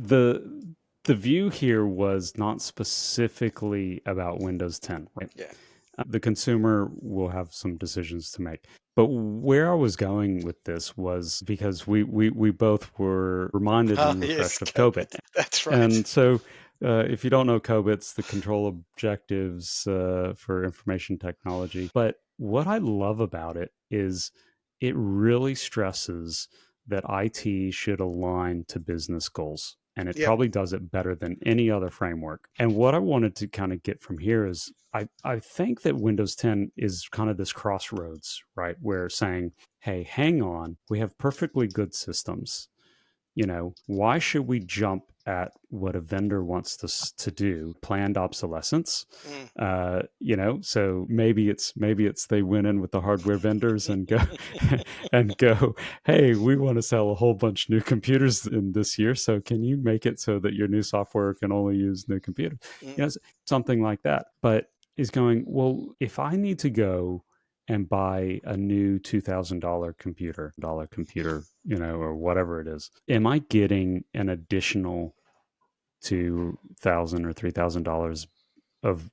the view here was not specifically about Windows 10, right? Yeah. The consumer will have some decisions to make. But where I was going with this was because we both were reminded Ah, and yes, refreshed of COBIT. COBIT. That's right. And so, if you don't know COBIT's the control objectives for information technology. But what I love about it is it really stresses that IT should align to business goals. And it Yep. probably does it better than any other framework. And what I wanted to kind of get from here is I think that Windows 10 is kind of this crossroads, right? Where saying, hey, hang on, we have perfectly good systems. Why should we jump at what a vendor wants us to do, planned obsolescence? Mm. So maybe it's they went in with the hardware vendors and go and go, hey, we want to sell a whole bunch new computers in this year, so can you make it so that your new software can only use new computers? Mm. Something like that. But is going, well, if I need to go and buy a new $2,000 computer, or whatever it is, am I getting an additional $2,000 or $3,000 of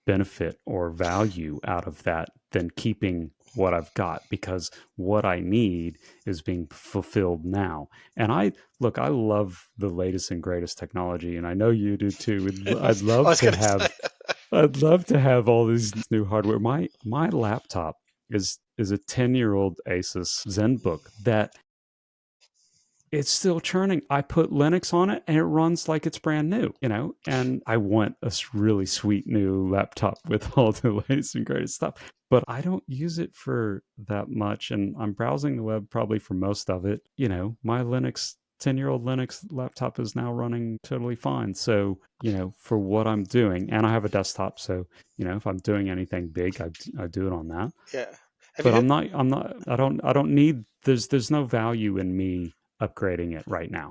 benefit or value out of that than keeping what I've got? Because what I need is being fulfilled now. And I love the latest and greatest technology, and I know you do too. I'd I love was to going to say. have I'd love to have all these new hardware. My laptop is a 10-year-old Asus ZenBook that it's still churning. I put Linux on it and it runs like it's brand new. And I want a really sweet new laptop with all the latest and greatest stuff. But I don't use it for that much. And I'm browsing the web probably for most of it. My 10-year-old Linux laptop is now running totally fine. So, for what I'm doing, and I have a desktop. So, if I'm doing anything big, I do it on that. Yeah. Have you But heard? I don't need, there's no value in me upgrading it right now.